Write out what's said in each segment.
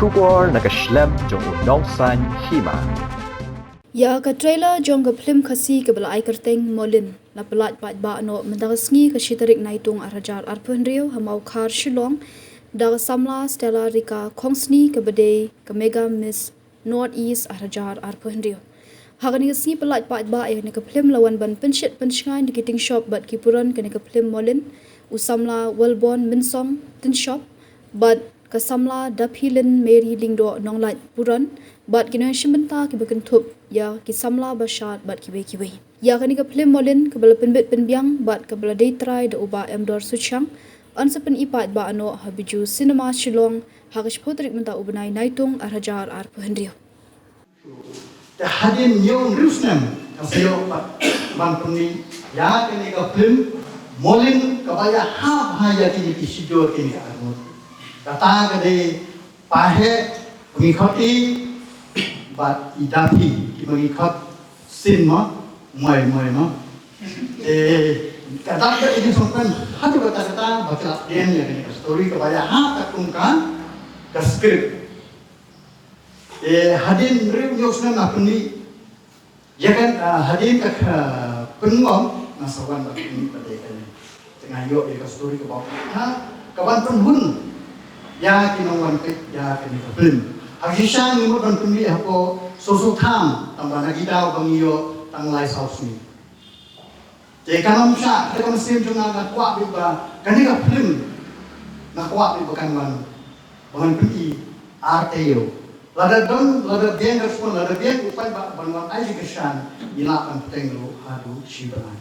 Shubor nakaslem jong unong san hima. Ya ka trailer jong ka film khasi ke bala ai kerteng molin la pelat pat ba no mendagasngi ka shitarik naitung arajar arpunrio hamau khar shilong da samla stella rika khongsni ke bede ka mega miss north east arajar arpunrio hagani sni pelat pat ba ai ne ka film lawan ban penshit penshngai ni kiting shop bat kipuran ke ne ka film molin usamla welborn minsong tin shop bat kasamla daphilin Mary Lingdo nonglat puran bat kina shimenta ki bekentup ya kisamla bashat bat kiwe ya kani ka film molin ka bala penbit penbiang bat ka bala day try da uba emdor suchang ansapen ipat ba ano habiju cinema shilong hagish potrik menta ubnai naitung arhajar ar puhendrio the hadin yung rusnem kasayo ban puni ya kani ka film molin kabaya ha bahaya kini kisido kini armut kata kade pahe mengikuti bat idapi mengikut sin ma mai ma kata ini sampai hadu kata baca dia ni story kebaya ha takungkan ke skrip hadin rew yosna napuni ya kan hadin ke pengom nasawan ini pada ini tengah yo ke story kebau ha kawan penhun ya kinongwan ke ya kini film agishan ni mo kan pumi ako soso tham tamba nagitaw bangiyo tang live house ni te kanom sha te kan sim jung na kwa bi ba kani ka film na kwa bi kan man bangan pumi RTO lada bien respon lada bien upai ba banwan ai geshan ina kan tenglo hadu shiban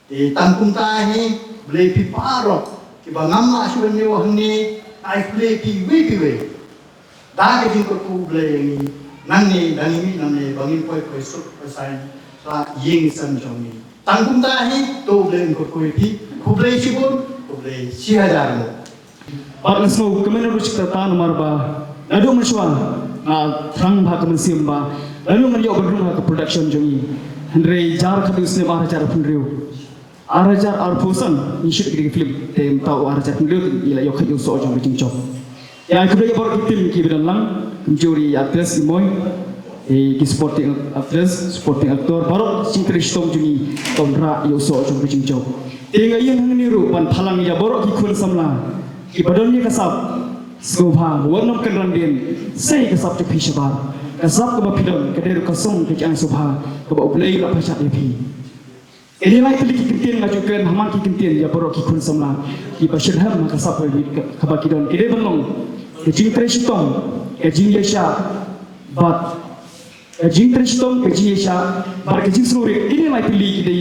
te tangkung tahi ble pi parok ki bangam asu ni wahni I play piwe. Dah ke jingko tu play ni, nani bangin koi sup pesain la ying san jong ni. Tanggung tahi tu play ko koi pi, ku play sibun, ku play 6,000 mo. Par nasmo kemana rujuk tertan marba, lalu mencua, terang bah kemensiam bah, lalu menjauh berdua ke production jongi. Henry jar kadus ne bah cara pendiriu. Arajar arpusan insut kiri film tem tahu arajar pendiriu ila yok yok so jong bikin job. Ya kedua baru film ki bedalang mencuri actress imoy ki supporting actor baru cintristong juni tomra yok so jong bikin job. Tinggal yang niru pan palang ya baru ki kun samla ki badannya kasap skobha warnam kenrandin sai kasap cepi shabar kasap ke bapidon kederu kasong ke jang subha ke ba uplay la pasat epi. Ini lai kali kintin ngajukan haman kintin ya baru ki kun samla ki bashir ham kasap ke bakidon kede belong ke jing trestong ke jing yesha bat ke jing trestong ke jing yesha bar ke jing suri ini lai kali kide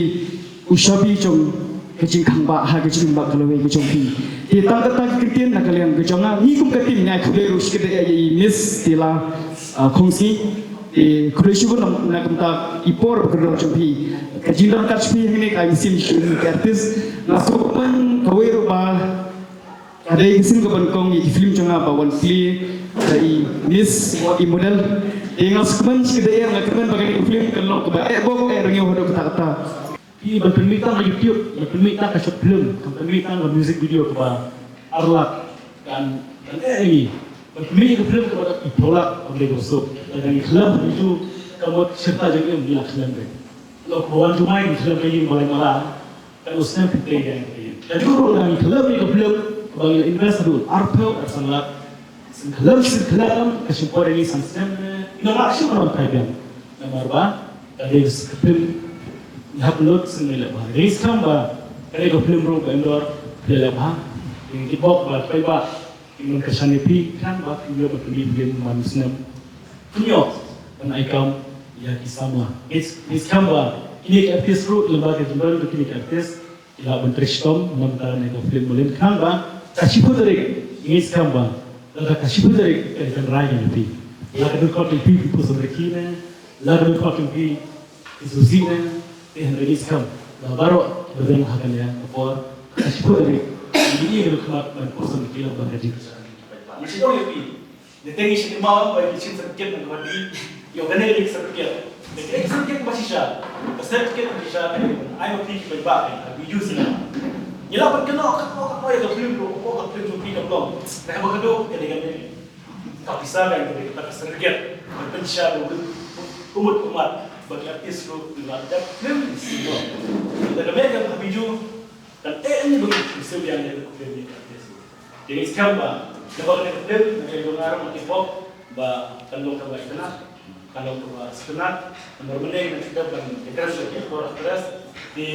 usabi chong ke jing khangba ha ke jing ba kalawe ke chong pi ti tang tang kintin na kalian ke jonga ni kum ke tim nya khule rus kede ai miss tila khongsi Kulishubu na kumta ipor berkedor cumpi kejindar kacpi ini kami sim artis nasupan kawiru ba ada isin ke bangkong di film cunga bawan play dari miss i model dengan sekemen sekede yang kemen bagai film kalau ke bae bok rengi hodo kata-kata i berpemita di YouTube berpemita ke short film berpemita ke music video ke ba arlat dan ini berpemita ke film kepada itolak oleh gosok dan ikhlab itu kamu cerita jadi yang bilang ikhlab deh. Lo kawan cuma yang ikhlab kayak boleh malah kan usnya kita yang jadi orang ikhlab itu belum bagi investor arpel arsalat ikhlab kesimpulan ini samsem inovasi orang kaya nomor ba dari film upload semula bah dari sekarang bah dari film ro endor dalam ha yang dibok bah ba yang kesannya pi kan bah video berpilih manusia punya dan ikam ya kisama is kamba ini artis ru lembaga jember untuk ini artis ila bentrishtom namta ne film boleh kamba kasih puteri ini kamba dan kasih puteri kan raya ni laga du kotin pi pu sobrekine laga du kotin pi izuzine henry skam la baro berdeng hakan ya por kasih puteri ini itu kemat dan person kilo bagaji masih boleh pi detengi sih mau bagi cinta sakit dan kembali yo kena lagi sakit detengi sakit masih sah sakit masih sah ayo pergi ke bawah video sini nyala berkenal ya ke film lo ke film tu pi belum dah berkedok ya dengan ini kapisahan dari kita kesergian berpensiar umut umat bagi artis lo dilakukan film semua dan mereka berbiju dan ini begitu sesuatu yang ada di artis jadi sekarang bah lepas dari film mereka dengar mati pop bah kalau kabar kenal kalau kabar sekenal nomor mana yang kita kan terus lagi orang terus di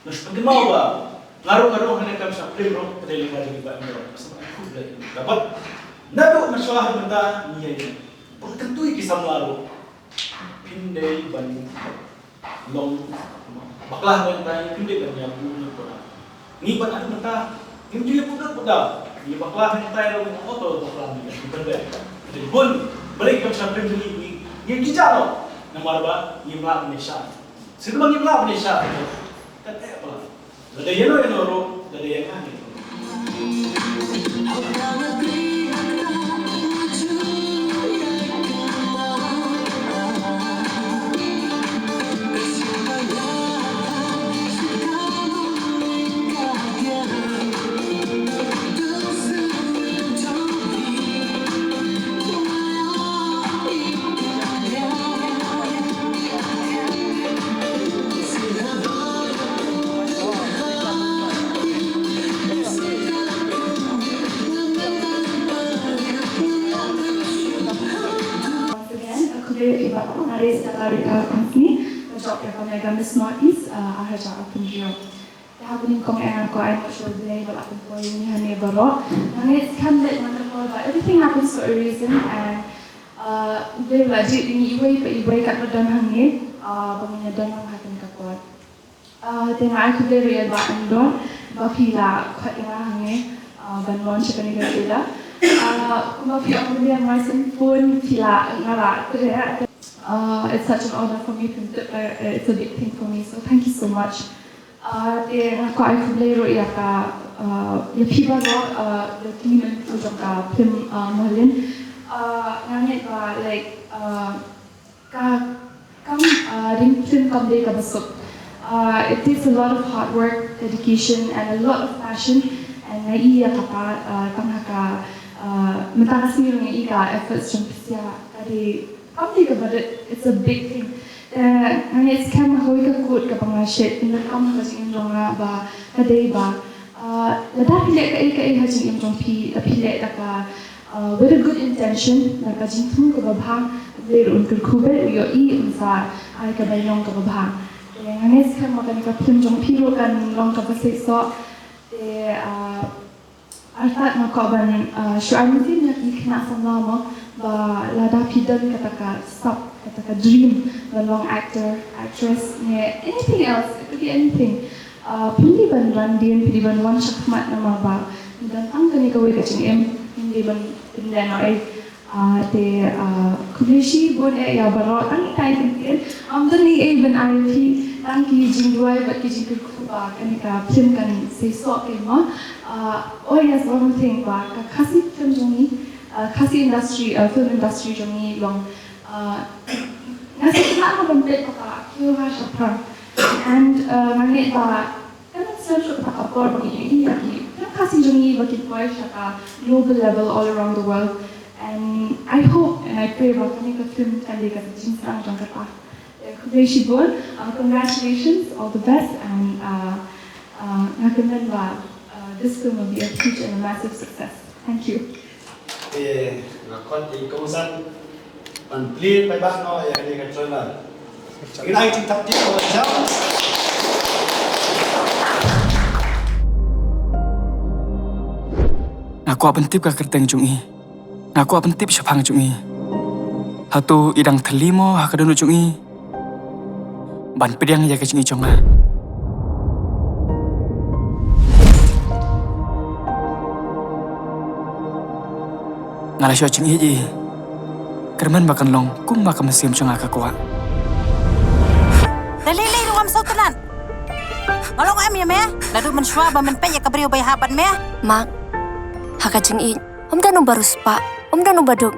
mesti mau bah ngaruh hanya kami sampai film dari lagi bah dapat nado masalah benda ni ini tentu kisah melaru pindai ban long baklah benda pindai ban yang punya pada ni ban ada benda ni juga pada ni baklah yang tay long auto baklah ni benda jadi pun balik ke sampai ni yang dijalo nama apa ni melak Malaysia sebab ni melak Malaysia kan apa ada yang ro ada yang ani Nari Stella Company, job yang kami agak Miss Northeast, Arajar Apundrio. Dah aku ni kong aku I not sure today but aku kau ini hanya baru. Nangis kan that wonderful, but everything happens for a reason and dia wajib ini ibu kat badan hangit, pengennya dan menghasilkan kekuat. Tengah aku dia lihat bahan bapila kat tengah hangit, ban launch kan ini kita. Bapila aku dia masih pun pila ngalah kerja. It's such an honor for me to it's a big thing for me, so thank you so much. Aku boleh ya piba the team itu juga film Merlin. Nangit like film kami kabasuk. It takes a lot of hard work, dedication, and a lot of passion. And iya kata haka mentakasi yung efforts jump siya dari. Public about it, it's a big thing. It's kind of how we can quote kapag shit in the come kasi yung mga ba kaday ba. Lada pili ka hajing yung pi pili ka with a good intention na kajing tum kababhang leron kulkubel yo unsa ay kabayong kababhang. Nganes kan makan ka pun jong piro kan long kapasay so artat makaban syu'armutin na ikna sa lama ba lada pidan kataka stop kataka dream the long actress anything else it could be anything pili ban randin pili ban wan shakmat nama ba dan ang kani kawai kacing hindi ban pindan ay te kublishi bon ya barot ang tay tin dani ban RP tangki jingwai bat ki jingku ba kanika film kan say so kay mo yes one thing ba kasi film jongi kasi industry, film industry jongi long nasi kita ako bambet ka kyo ha siya and nangit ba kanang search ko pa abroad bagi ini kasi jongi bagi boy siya ka global level all around the world and I hope and I pray ba kani ka film kali ka jinsang jong ka pa congratulations, all the best and nakundan ba this film will be a huge and a massive success. Thank you. Nakon di kawasan panplir pa ba no ya ni ka trailer. United Tapti ko jam. Aku apentip ka kerteng jungi. Aku apentip syapang jungi. Hatu idang telimo hakadunu jungi. Ban pedang ya kecing jonga. Ngala syo cing iji. Kerman makan long kum makan mesim jonga ka kuat. Dalili ruam sautenan. Ngalong am ya me? Ladu menswa ba men penya kabriu bay haban me? Mak. Haka cing i. Danu barus pa. Danu baduk.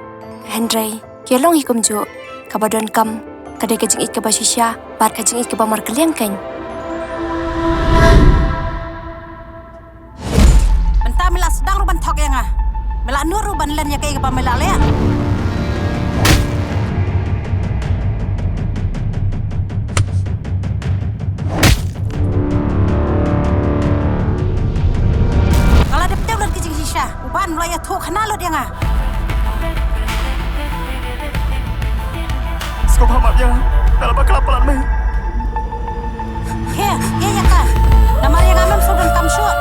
Hendray. Kialong hikum jo. Kabadon kam. Kadai kajing ik keba shisha. Bar kajing ik keba markeliang kan. Mentamila sedang ruban tok yang ah. melak nuru banlan ya kayak melak lea. Kalau ada petai ular kecing sisa, uban mulai ya tuh kenal lo dia ngah. Skop hamat yang dalam kelaparan mai. Ya kah. Nama yang amam sudah kam syut.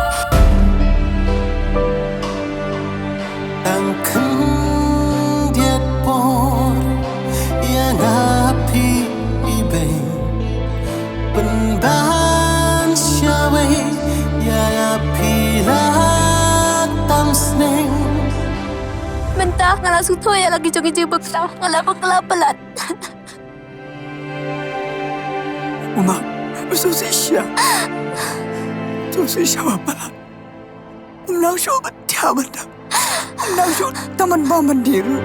Mentah ngala suto ya lagi jogi jebek tah ngala bekelapelat. Uma, Susisha. Susisha apa? Nang show betia benda. Nang show teman baman diri.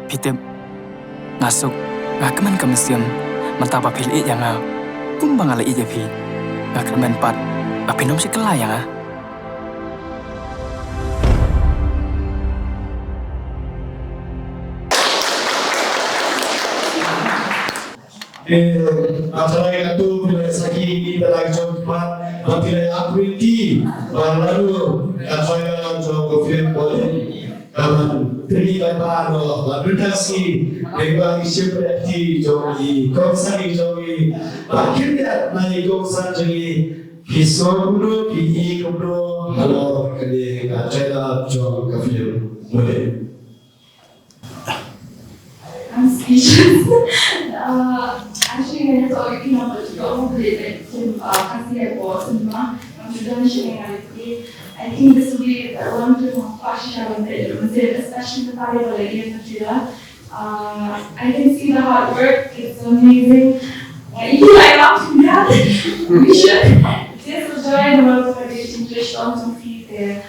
Pitem, ngasuk, ngakaman ke museum, mentapa pilih yang ngau, kumbang ala ija pi, ngakaman pat, bapinom si kelai yang ngau. Acara yang itu bila saki kita lagi coba bila apriti lalu saya coba film boleh terlibat pada labrutasi dengan isu berarti jogi konsari jogi akhirnya naik konsari jogi kisah PE kubro halo kali acara coba film boleh. I'm speechless. Actually, I thought you know, but you all did it. Kasi ako cinema. I'm sure I think this will be one of the most fashion especially the part of the year. I can see the hard work. It's amazing. I love that. We should. This was joy and work for the English on some feet there.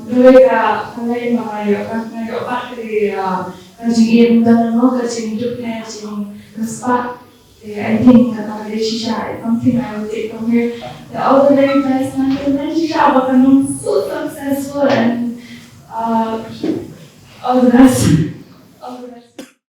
Luega, kalian mengayo, kan mengayo bakri. Kajing dan no kajing duknya kajing kespat. I think shisha is something I would take from here. The other very nice man, and shisha become so successful and all the best.